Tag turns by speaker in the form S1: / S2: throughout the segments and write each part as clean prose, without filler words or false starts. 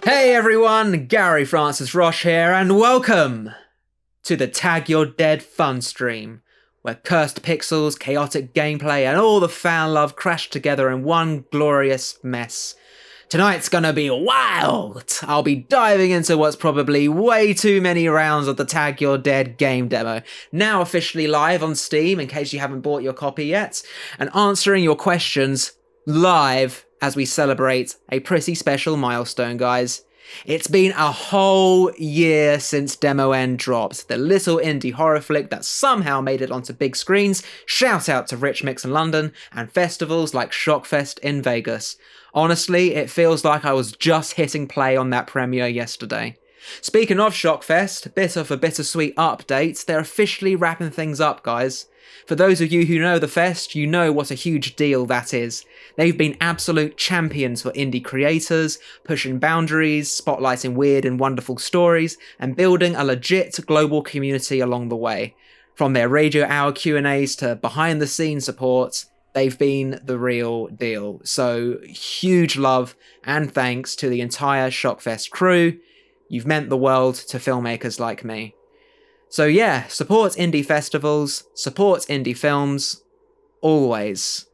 S1: Hey everyone, Gary Francis Roche here, and welcome to the Tag Your Dead Funstream, where cursed pixels, chaotic gameplay, and all the fan love crash together in one glorious mess. Tonight's gonna be wild! I'll be diving into what's probably way too many rounds of the Tag Your Dead game demo, now officially live on Steam in case you haven't bought your copy yet, and answering your questions live as we celebrate a pretty special milestone, guys. It's been a whole year since Demo N dropped, the little indie horror flick that somehow made it onto big screens. Shout out to Rich Mix in London and festivals like Shockfest in Vegas. Honestly, it feels like I was just hitting play on that premiere yesterday. Speaking of Shockfest, bit of a bittersweet update, they're officially wrapping things up, guys. For those of you who know the fest, you know what a huge deal that is. They've been absolute champions for indie creators, pushing boundaries, spotlighting weird and wonderful stories, and building a legit global community along the way. From their radio hour Q&As to behind the scenes support, they've been the real deal. So huge love and thanks to the entire Shockfest crew. You've meant the world to filmmakers like me. So yeah, support indie festivals, support indie films, always.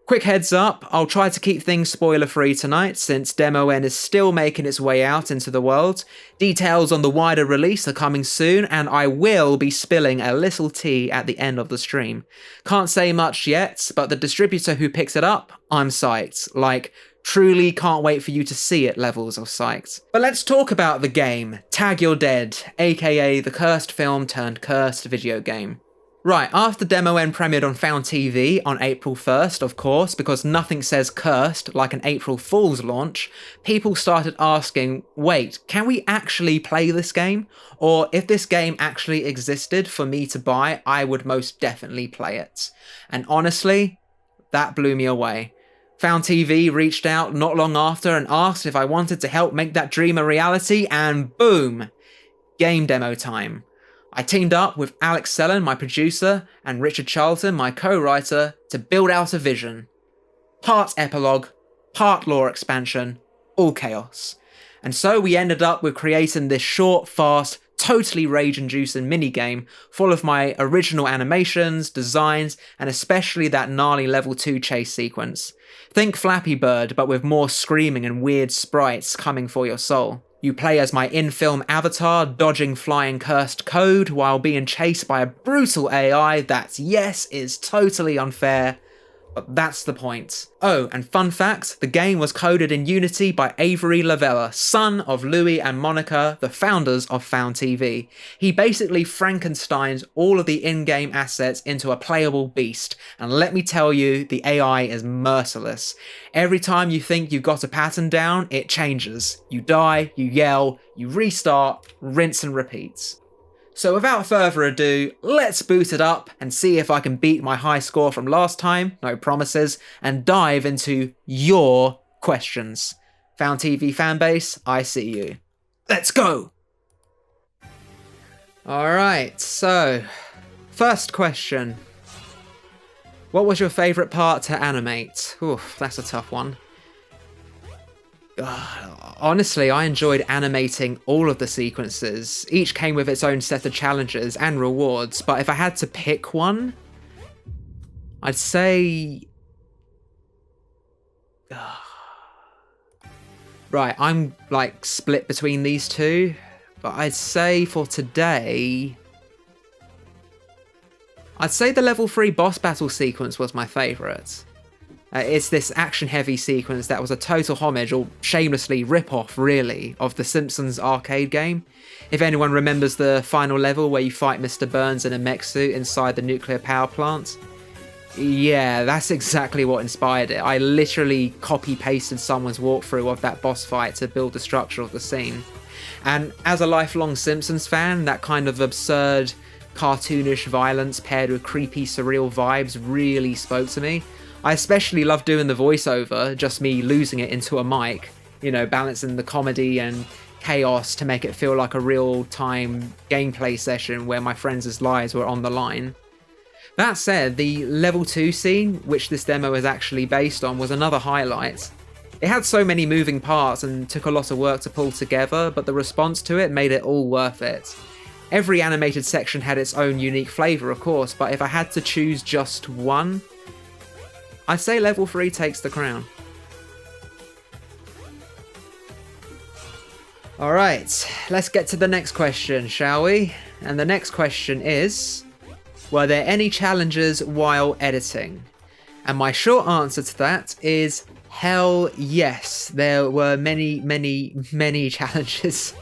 S1: Quick heads up, I'll try to keep things spoiler free tonight since Demo N is still making its way out into the world. Details on the wider release are coming soon, and I will be spilling a little tea at the end of the stream. Can't say much yet, but the distributor who picks it up, I'm psyched. Like, truly can't wait for you to see it levels of psyched. But let's talk about the game, Tag Your Dead, aka the cursed film turned cursed video game. Right, after Demo N premiered on Found TV on April 1st, of course, because nothing says cursed like an April Fool's launch, people started asking, wait, can we actually play this game? Or if this game actually existed for me to buy, I would most definitely play it. And honestly, that blew me away. Found TV reached out not long after and asked if I wanted to help make that dream a reality, and boom! Game demo time. I teamed up with Alex Sellen, my producer, and Richard Charlton, my co-writer, to build out a vision. Part epilogue, part lore expansion, all chaos. And so we ended up with creating this short, fast, totally rage-inducing minigame full of my original animations, designs, and especially that gnarly level 2 chase sequence. Think Flappy Bird, but with more screaming and weird sprites coming for your soul. You play as my in-film avatar, dodging flying cursed code while being chased by a brutal AI that, yes, is totally unfair, but that's the point. Oh, and fun fact, the game was coded in Unity by Avery Lavella, son of Louis and Monica, the founders of Found TV. He basically Frankensteined all of the in-game assets into a playable beast, and let me tell you, the AI is merciless. Every time you think you've got a pattern down, it changes. You die, you yell, you restart, rinse and repeat. So without further ado, let's boot it up and see if I can beat my high score from last time, no promises, and dive into your questions. Found TV fanbase, I see you. Let's go! Alright, so, first question. What was your favourite part to animate? Oof, that's a tough one. Honestly, I enjoyed animating all of the sequences. Each came with its own set of challenges and rewards, but if I had to pick one, I'd say... Right, I'm like split between these two, but I'd say for today... I'd say the level 3 boss battle sequence was my favourite. It's this action-heavy sequence that was a total homage, or shamelessly rip-off, really, of the Simpsons arcade game. If anyone remembers the final level where you fight Mr. Burns in a mech suit inside the nuclear power plant. Yeah, that's exactly what inspired it. I literally copy-pasted someone's walkthrough of that boss fight to build the structure of the scene. And as a lifelong Simpsons fan, that kind of absurd, cartoonish violence paired with creepy, surreal vibes really spoke to me. I especially love doing the voiceover, just me losing it into a mic, you know, balancing the comedy and chaos to make it feel like a real-time gameplay session where my friends' lives were on the line. That said, the level 2 scene, which this demo is actually based on, was another highlight. It had so many moving parts and took a lot of work to pull together, but the response to it made it all worth it. Every animated section had its own unique flavour, of course, but if I had to choose just one, I'd say level 3 takes the crown. Alright, let's get to the next question, shall we? And the next question is, were there any challenges while editing? And my short answer to that is hell yes. There were many challenges.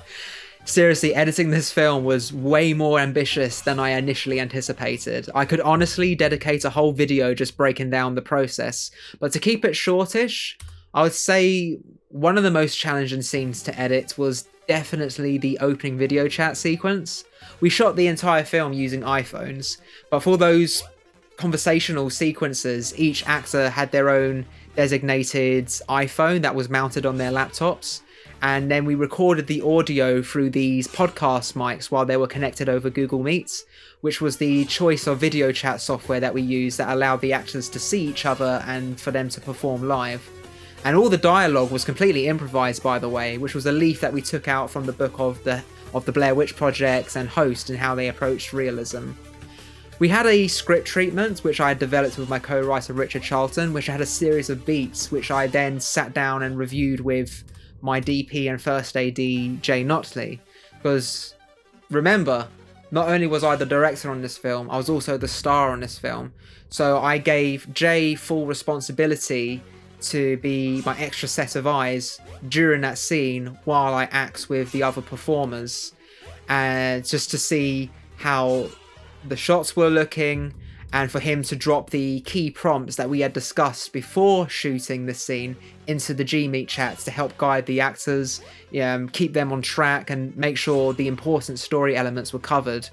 S1: Seriously, editing this film was way more ambitious than I initially anticipated. I could honestly dedicate a whole video just breaking down the process, but to keep it shortish, I would say one of the most challenging scenes to edit was definitely the opening video chat sequence. We shot the entire film using iPhones, but for those conversational sequences, each actor had their own designated iPhone that was mounted on their laptops, and then we recorded the audio through these podcast mics while they were connected over Google Meets, which was the choice of video chat software that we used that allowed the actors to see each other and for them to perform live. And all the dialogue was completely improvised, by the way, which was a leaf that we took out from the book of the Blair Witch Project and Host and how they approached realism. We had a script treatment, which I had developed with my co-writer Richard Charlton, which had a series of beats, which I then sat down and reviewed with my DP and first AD, Jay Notley. Because, remember, not only was I the director on this film, I was also the star on this film. So I gave Jay full responsibility to be my extra set of eyes during that scene while I act with the other performers, and just to see how the shots were looking, and for him to drop the key prompts that we had discussed before shooting the scene into the Gmeet chats to help guide the actors, keep them on track and make sure the important story elements were covered.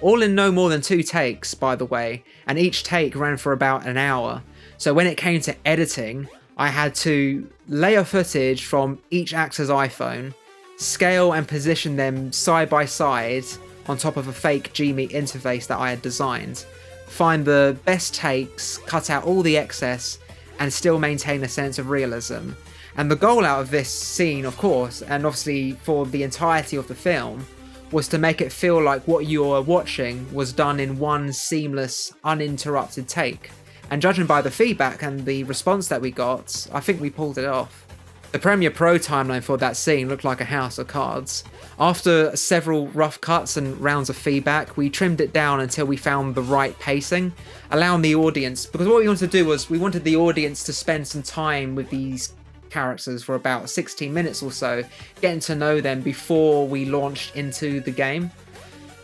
S1: All in no more than 2 takes, by the way, and each take ran for about an hour. So when it came to editing, I had to layer footage from each actor's iPhone, scale and position them side by side on top of a fake Gmeet interface that I had designed, find the best takes, cut out all the excess, and still maintain a sense of realism. And the goal out of this scene, of course, and obviously for the entirety of the film, was to make it feel like what you are watching was done in one seamless, uninterrupted take. And judging by the feedback and the response that we got, I think we pulled it off. The Premiere Pro timeline for that scene looked like a house of cards. After several rough cuts and rounds of feedback, we trimmed it down until we found the right pacing, allowing the audience, because what we wanted to do was we wanted the audience to spend some time with these characters for about 16 minutes or so, getting to know them before we launched into the game.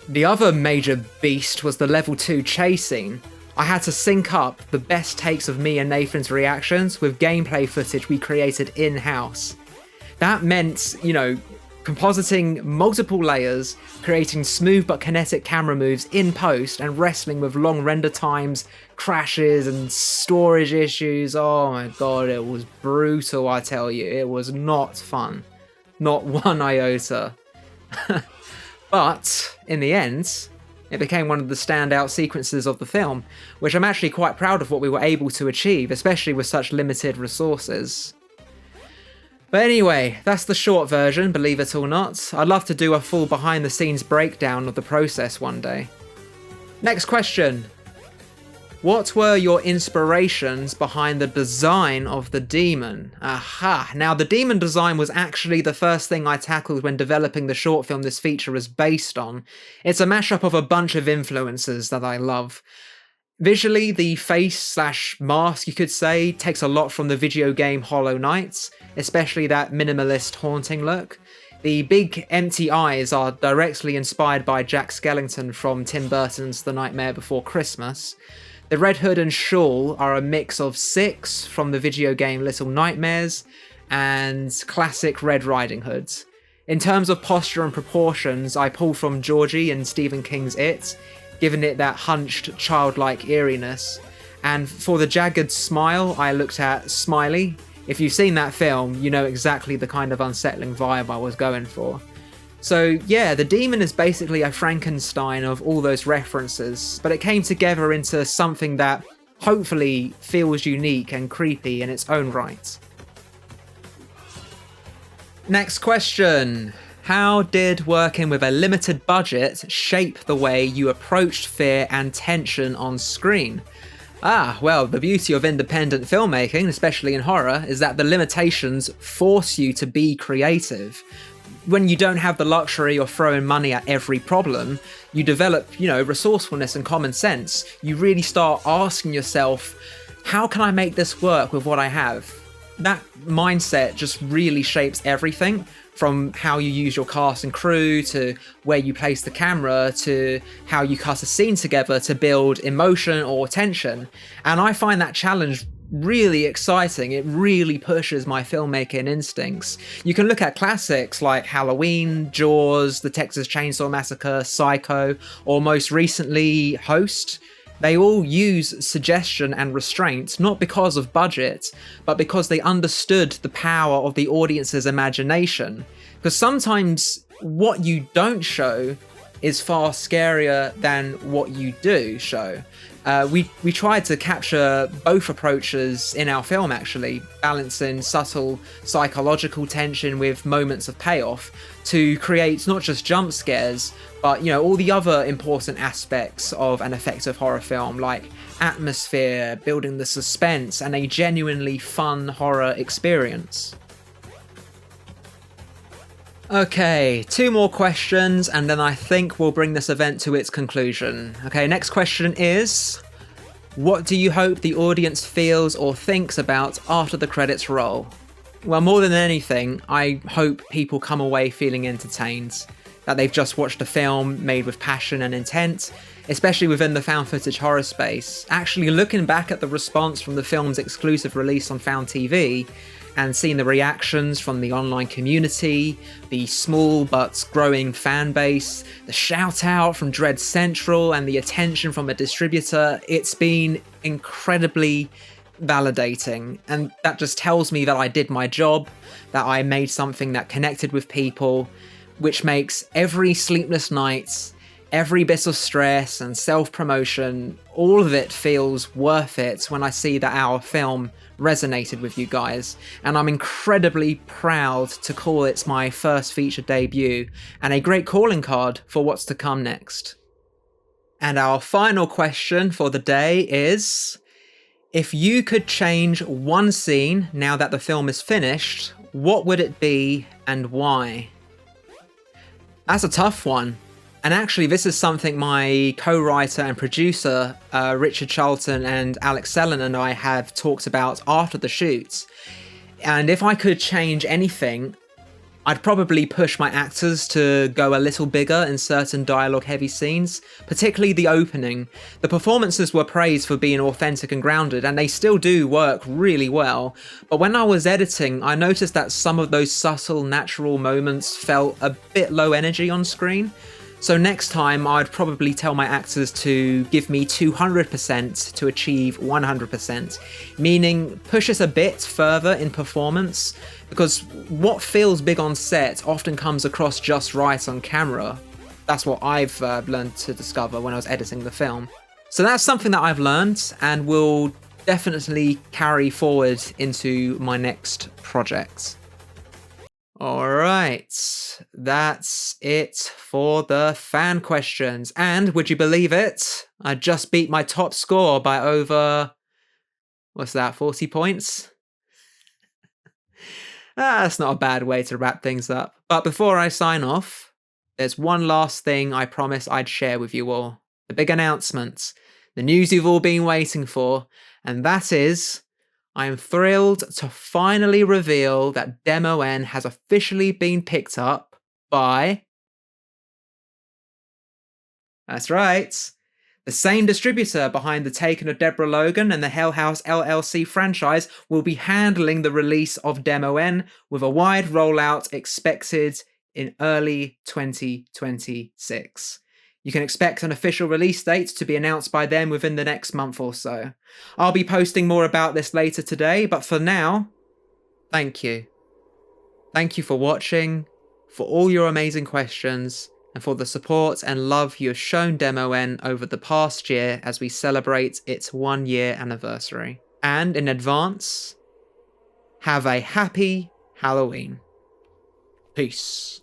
S1: The other major beast was the level 2 chase scene. I had to sync up the best takes of me and Nathan's reactions with gameplay footage we created in-house. That meant, compositing multiple layers, creating smooth but kinetic camera moves in post, and wrestling with long render times, crashes, and storage issues. Oh my god, it was brutal, I tell you. It was not fun. Not one iota. But, in the end, it became one of the standout sequences of the film, which I'm actually quite proud of what we were able to achieve, especially with such limited resources. But anyway, that's the short version, believe it or not. I'd love to do a full behind the scenes breakdown of the process one day. Next question. What were your inspirations behind the design of the demon? Aha! Now, the demon design was actually the first thing I tackled when developing the short film this feature is based on. It's a mashup of a bunch of influences that I love. Visually, the face/mask, you could say, takes a lot from the video game Hollow Knight, especially that minimalist haunting look. The big empty eyes are directly inspired by Jack Skellington from Tim Burton's The Nightmare Before Christmas. The red hood and shawl are a mix of Six from the video game Little Nightmares and classic Red Riding Hoods. In terms of posture and proportions, I pull from Georgie and Stephen King's It, giving it that hunched, childlike eeriness. And for the jagged smile, I looked at Smiley. If you've seen that film, you know exactly the kind of unsettling vibe I was going for. So yeah, the demon is basically a Frankenstein of all those references, but it came together into something that hopefully feels unique and creepy in its own right. Next question. How did working with a limited budget shape the way you approached fear and tension on screen? Well, the beauty of independent filmmaking, especially in horror, is that the limitations force you to be creative. When you don't have the luxury of throwing money at every problem, you develop, resourcefulness and common sense. You really start asking yourself, how can I make this work with what I have? That mindset just really shapes everything, from how you use your cast and crew, to where you place the camera, to how you cut a scene together to build emotion or tension. And I find that challenge really exciting. It really pushes my filmmaking instincts. You can look at classics like Halloween, Jaws, The Texas Chainsaw Massacre, Psycho, or most recently, Host. They all use suggestion and restraint, not because of budget, but because they understood the power of the audience's imagination. Because sometimes what you don't show is far scarier than what you do show. We tried to capture both approaches in our film, actually, balancing subtle psychological tension with moments of payoff to create not just jump scares, but all the other important aspects of an effective horror film, like atmosphere, building the suspense, and a genuinely fun horror experience. Okay, 2 more questions, and then I think we'll bring this event to its conclusion. Okay, next question is, what do you hope the audience feels or thinks about after the credits roll? Well, more than anything, I hope people come away feeling entertained, that they've just watched a film made with passion and intent, especially within the found footage horror space. Actually, looking back at the response from the film's exclusive release on Found TV, and seeing the reactions from the online community, the small but growing fan base, the shout out from Dread Central, and the attention from a distributor, it's been incredibly validating. And that just tells me that I did my job, that I made something that connected with people, which makes every sleepless night, every bit of stress and self-promotion, all of it feels worth it when I see that our film resonated with you guys. And I'm incredibly proud to call it my first feature debut, and a great calling card for what's to come next. And our final question for the day is, if you could change one scene now that the film is finished, what would it be and why? That's a tough one. And actually, this is something my co-writer and producer, Richard Charlton and Alex Sellen, and I have talked about after the shoots. And if I could change anything, I'd probably push my actors to go a little bigger in certain dialogue-heavy scenes, particularly the opening. The performances were praised for being authentic and grounded, and they still do work really well. But when I was editing, I noticed that some of those subtle, natural moments felt a bit low energy on screen. So next time, I'd probably tell my actors to give me 200% to achieve 100%, meaning push us a bit further in performance, because what feels big on set often comes across just right on camera. That's what I've learned to discover when I was editing the film. So that's something that I've learned and will definitely carry forward into my next project. Alright, that's it for the fan questions. And would you believe it? I just beat my top score by over, 40 points? That's not a bad way to wrap things up. But before I sign off, there's one last thing I promised I'd share with you all. The big announcement. The news you've all been waiting for. And that is, I am thrilled to finally reveal that Demo N has officially been picked up by... That's right. The same distributor behind the Taken of Deborah Logan and the Hell House LLC franchise will be handling the release of Demo N, with a wide rollout expected in early 2026. You can expect an official release date to be announced by them within the next month or so. I'll be posting more about this later today, but for now, thank you. Thank you for watching, for all your amazing questions, and for the support and love you have shown Demo N over the past year as we celebrate its 1-year anniversary. And in advance, have a happy Halloween. Peace.